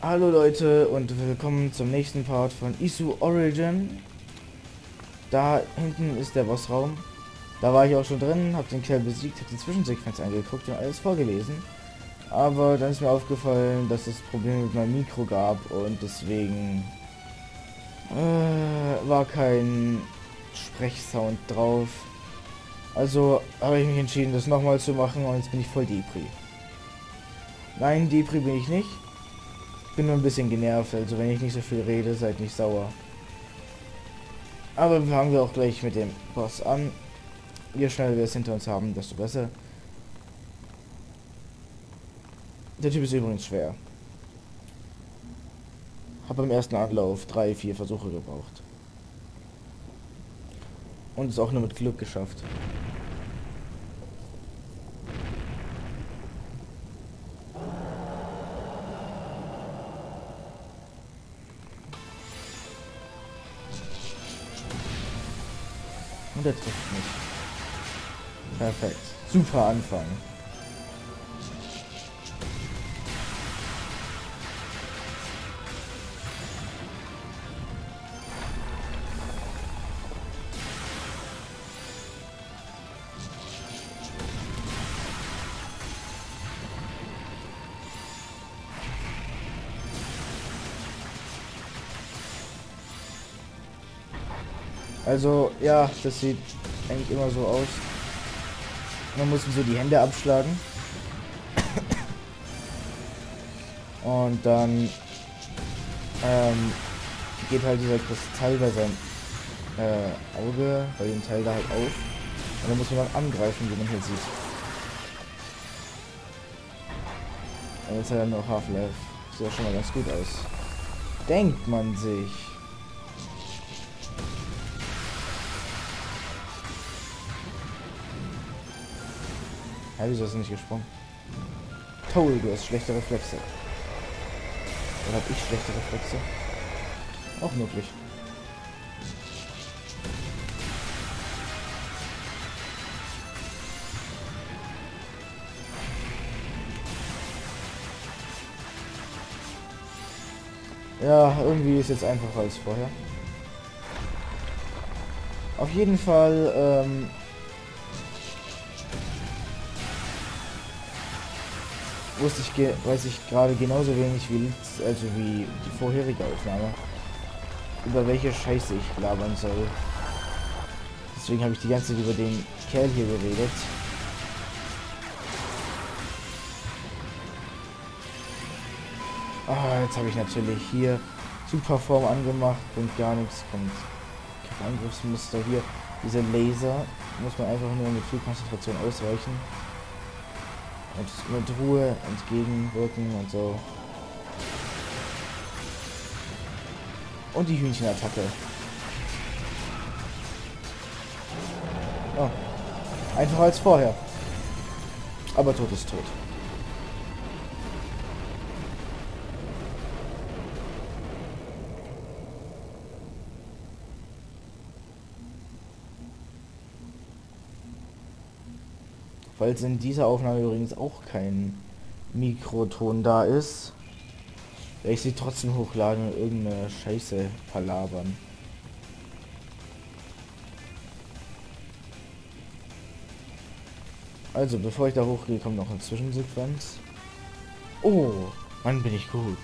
Hallo Leute und willkommen zum nächsten Part von Isu Origin. Da hinten ist der Bossraum. Da war ich auch schon drin, habe den Kerl besiegt, habe die Zwischensequenz angeguckt und alles vorgelesen. Aber dann ist mir aufgefallen, dass es Probleme mit meinem Mikro gab und deswegen war kein Sprechsound drauf. Also habe ich mich entschieden, das nochmal zu machen und jetzt bin ich voll Depri. Nein, Depri bin ich nicht. Bin nur ein bisschen genervt, also wenn ich nicht so viel rede, seid nicht sauer. Aber fangen wir auch gleich mit dem Boss an. Je schneller wir es hinter uns haben, desto besser. Der Typ ist übrigens schwer. Hab beim ersten Anlauf 3-4 Versuche gebraucht. Und es auch nur mit Glück geschafft. Und er trifft mich. Perfekt. Super Anfang. Also, ja, das sieht eigentlich immer so aus. Man muss so die Hände abschlagen. Und dann geht halt dieser Kristall bei seinem Auge, bei dem Teil da halt auf. Und dann muss man dann angreifen, wie man hier sieht. Und jetzt hat er noch Half-Life. Sieht ja schon mal ganz gut aus. Denkt man sich. Ja, wieso hast du nicht gesprungen? Toll, du hast schlechte Reflexe. Oder hab ich schlechte Reflexe? Auch möglich. Ja, irgendwie ist jetzt einfacher als vorher. Auf jeden Fall, weiß ich gerade genauso wenig wie die vorherige Aufnahme, über welche Scheiße ich labern soll. Deswegen habe ich die ganze Zeit über den Kerl hier geredet. Ah, jetzt habe ich natürlich hier Superform angemacht, bringt gar nichts, kommt Angriffsmuster hier. Diese Laser muss man einfach nur mit viel Konzentration ausweichen. Und mit Ruhe entgegenwirken und so. Und die Hühnchenattacke. Oh. Einfacher als vorher. Aber tot ist tot. Falls in dieser Aufnahme übrigens auch kein Mikroton da ist, werde ich sie trotzdem hochladen und irgendeine Scheiße palabern. Also, bevor ich da hochgehe, kommt noch eine Zwischensequenz. Oh, Mann, bin ich gut.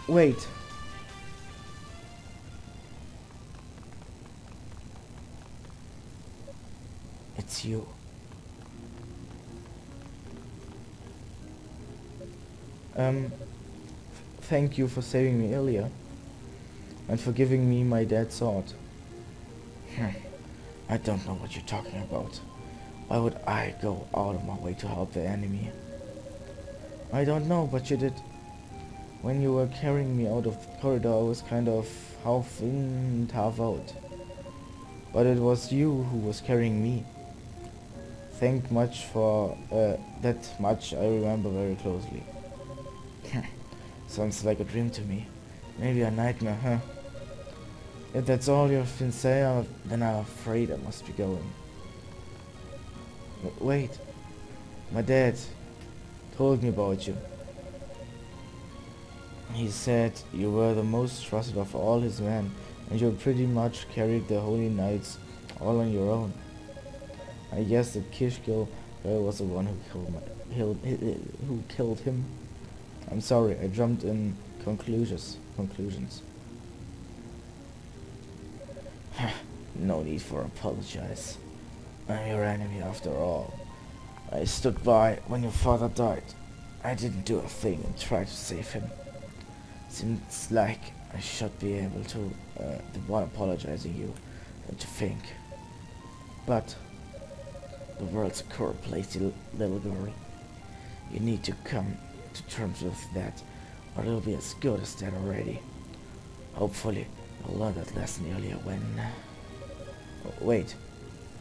Wait. It's you. Thank you for saving me earlier and for giving me my dead sword. I don't know what you're talking about. Why would I go out of my way to help the enemy? I don't know, but you did. When you were carrying me out of the corridor, I was kind of half in, half out. But it was you who was carrying me. Thank much for that much I remember very closely. Sounds like a dream to me. Maybe a nightmare, huh? If that's all you've been saying, then I'm afraid I must be going. Wait, my dad told me about you. He said you were the most trusted of all his men, and you pretty much carried the holy knights all on your own. I guess the Kishgil girl was the one who killed him. I'm sorry, I jumped in conclusions. No need for apologize. I'm your enemy after all. I stood by when your father died. I didn't do a thing and try to save him. Seems like I should be able to, the one apologizing you, to think. But the world's a corrupt place, you little girl. You need to come to terms with that, or it'll be as good as that already. Hopefully, you'll learn that lesson earlier when... Oh, wait,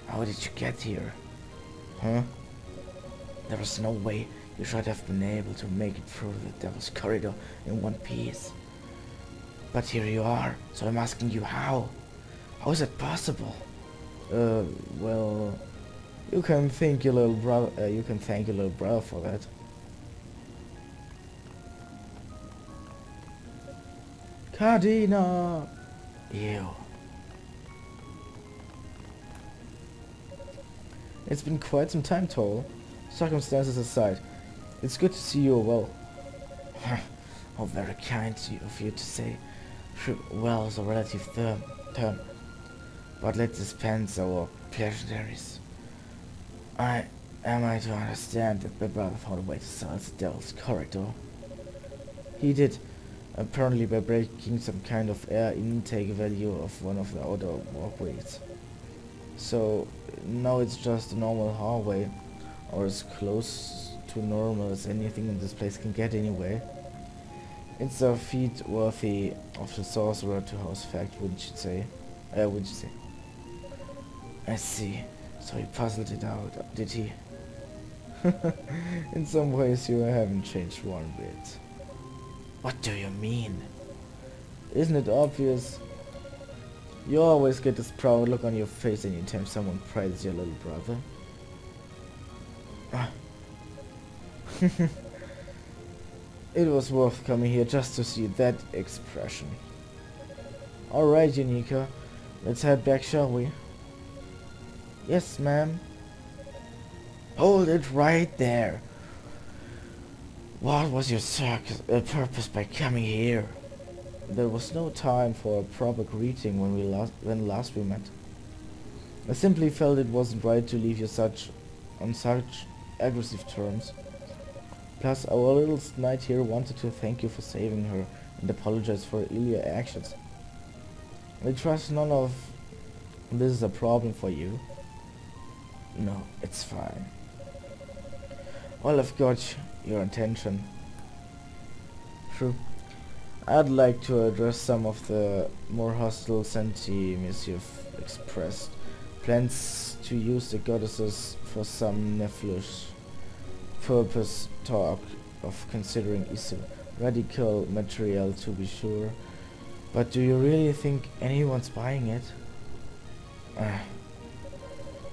how did you get here? Huh? There was no way you should have been able to make it through the Devil's Corridor in one piece. But here you are, so I'm asking you how? How is it possible? Well... You can thank your little brother for that. Cardina! Ew. It's been quite some time, Toll. Circumstances aside, it's good to see you well. Oh, very kind of you to say. Well is a relative term. But let's dispense our pleasantries. Am I to understand that my brother found a way to silence the Devil's Corridor? He did, apparently by breaking some kind of air intake value of one of the outer walkways. So now it's just a normal hallway, or as close to normal as anything in this place can get anyway. It's a feat worthy of the sorcerer to house fact, wouldn't you say? I see. So he puzzled it out, did he? In some ways you haven't changed one bit. What do you mean? Isn't it obvious? You always get this proud look on your face anytime someone praises your little brother. It was worth coming here just to see that expression. Alright, Unica, let's head back, shall we? Yes, ma'am. Hold it right there. What was your purpose by coming here? There was no time for a proper greeting when last we met. I simply felt it wasn't right to leave you on such aggressive terms. Plus, our little knight here wanted to thank you for saving her and apologize for earlier actions. I trust none of this is a problem for you. No, it's fine. Well, I've got your attention. True. I'd like to address some of the more hostile sentiments you've expressed. Plans to use the goddesses for some nephilish purpose talk of considering Isu. Radical material, to be sure. But do you really think anyone's buying it?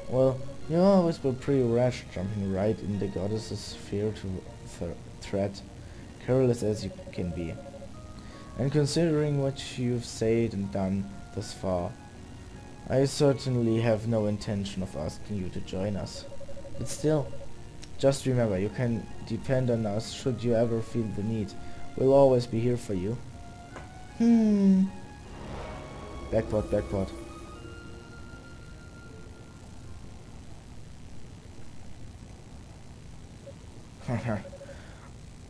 Well, you always were pretty rash, jumping right in the goddess's sphere to threat, careless as you can be. And considering what you've said and done thus far, I certainly have no intention of asking you to join us. But still, just remember, you can depend on us should you ever feel the need. We'll always be here for you. Backport.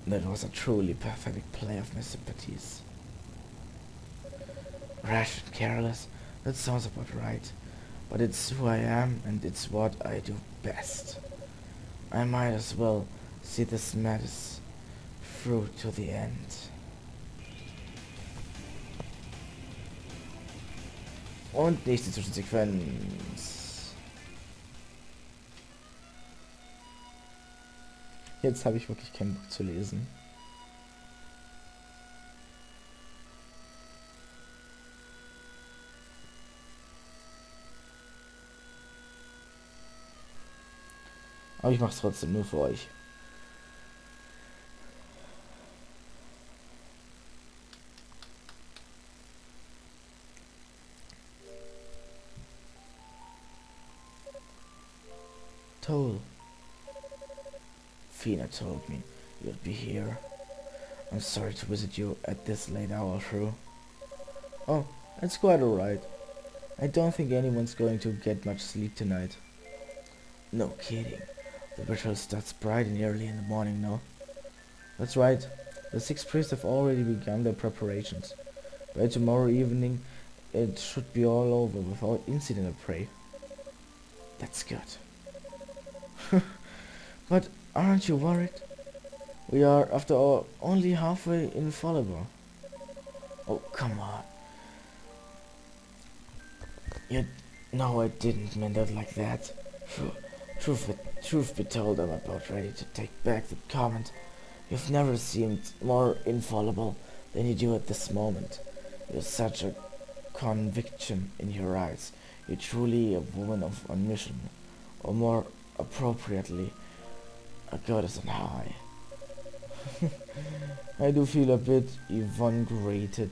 That was a truly pathetic play of my sympathies. Rash and careless, that sounds about right. But it's who I am, and it's what I do best. I might as well see this madness through to the end. Und nächste Zwischensequenz. Jetzt habe ich wirklich keinen Bock zu lesen. Aber ich mache es trotzdem nur für euch. toll. Fina told me you'd be here. I'm sorry to visit you at this late hour, Shrew. Oh, that's quite alright. I don't think anyone's going to get much sleep tonight. No kidding. The ritual starts bright and early in the morning, no? That's right. The 6 priests have already begun their preparations. By tomorrow evening, it should be all over without incident, I pray. That's good. But aren't you worried? We are, after all, only halfway infallible. Oh, come on. You know I didn't mean that like that. Truth be told, I'm about ready to take back the comment. You've never seemed more infallible than you do at this moment. You're such a conviction in your eyes. You're truly a woman on mission, or more appropriately, a goddess on high. I do feel a bit invigorated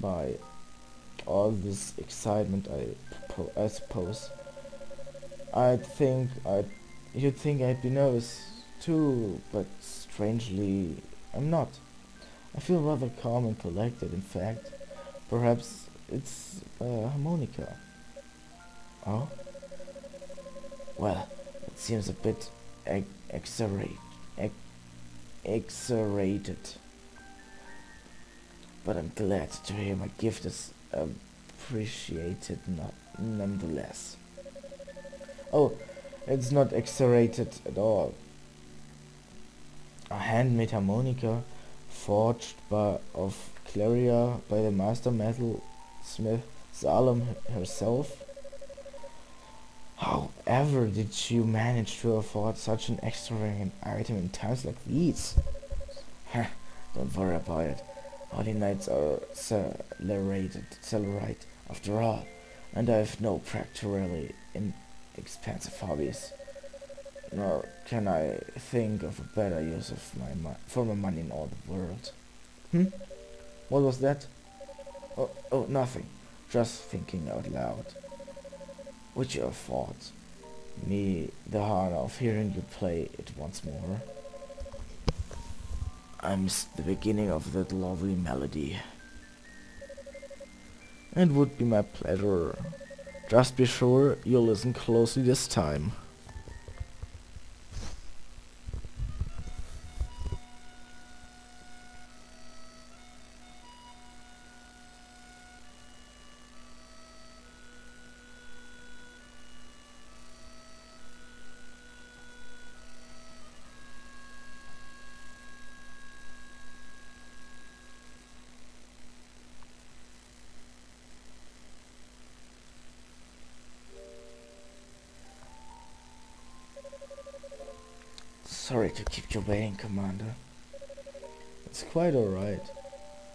by all this excitement, I suppose. You'd think I'd be nervous too, but strangely, I'm not. I feel rather calm and collected, in fact. Perhaps it's a harmonica. Oh? Well, it seems a bit exaggerated. Exaggerated. But I'm glad to hear my gift is appreciated nonetheless. Oh, it's not exaggerated at all. A handmade harmonica forged of Claria by the master metal smith Salem herself. However did you manage to afford such an extravagant item in times like these? Don't worry about it. Holy nights are celebrated after all, and I have no practically expensive hobbies. Nor can I think of a better use of my money in all the world. What was that? Oh, nothing. Just thinking out loud. Would you afford me the honor of hearing you play it once more? I missed the beginning of that lovely melody. It would be my pleasure. Just be sure you listen closely this time. Sorry to keep you waiting, Commander. It's quite alright.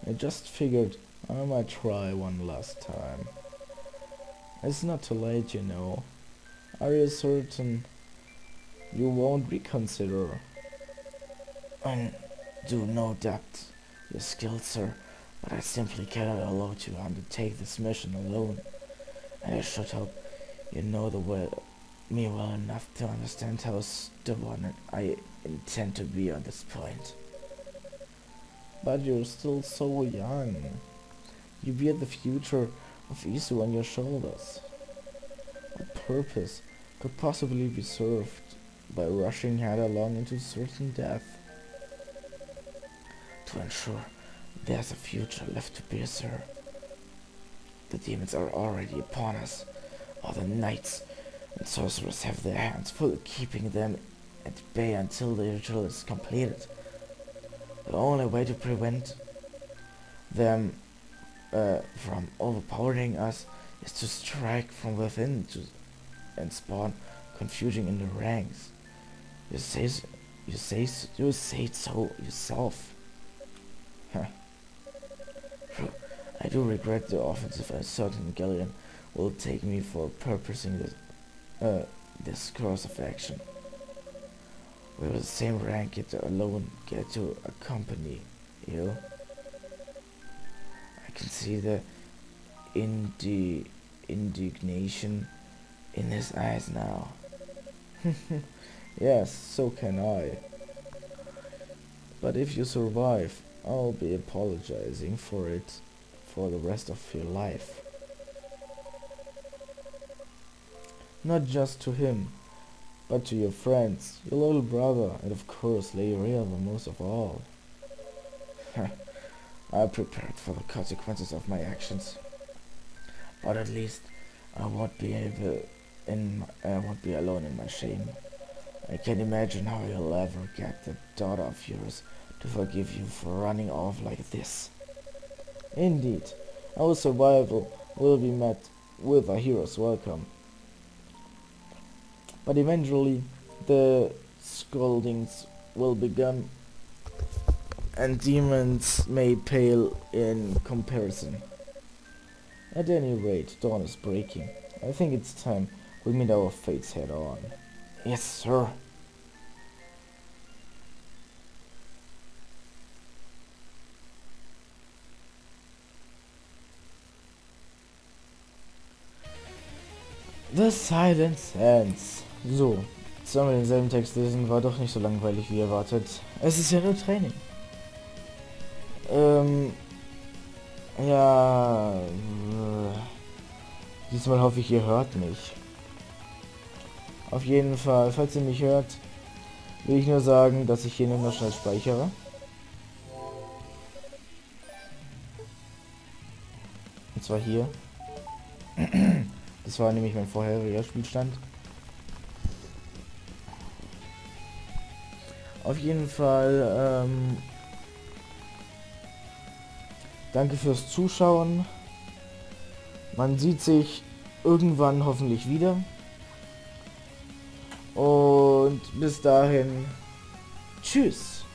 I just figured I might try one last time. It's not too late, you know. Are you certain you won't reconsider? I do no doubt your skills, sir, but I simply cannot allow you to undertake this mission alone. And I should hope you know me well enough to understand how stubborn I intend to be on this point. But you're still so young. You bear the future of Isu on your shoulders. What purpose could possibly be served by rushing headlong into certain death? To ensure there's a future left to be, sir. The demons are already upon us. All the knights and sorcerers have their hands full keeping them at bay until the ritual is completed. The only way to prevent them from overpowering us is to strike from within and spawn confusion in the ranks. You say so yourself. I do regret the offensive a certain galleon will take me for purposing this course of action. We were the same rank, yet alone get to accompany you. I can see the indignation in his eyes now. Yes, so can I. But if you survive, I'll be apologizing for it for the rest of your life. Not just to him, but to your friends, your little brother, and of course Leoria the most of all. I prepared for the consequences of my actions, but at least I won't be alone in my shame. I can't imagine how you'll ever get that daughter of yours to forgive you for running off like this. Indeed, our survival will be met with a hero's welcome. But eventually, the scoldings will begin, and demons may pale in comparison. At any rate, dawn is breaking. I think it's time we meet our fates head on. Yes, sir. The Silent Sands. So, zweimal denselben Text lesen war doch nicht so langweilig wie erwartet. Es ist ja nur Training. Ja. Diesmal hoffe ich, ihr hört mich. Auf jeden Fall, falls ihr mich hört, will ich nur sagen, dass ich hier nur noch schnell speichere. Und zwar hier. Das war nämlich mein vorheriger Spielstand. Auf jeden Fall, danke fürs Zuschauen. Man sieht sich irgendwann hoffentlich wieder. Und bis dahin, tschüss.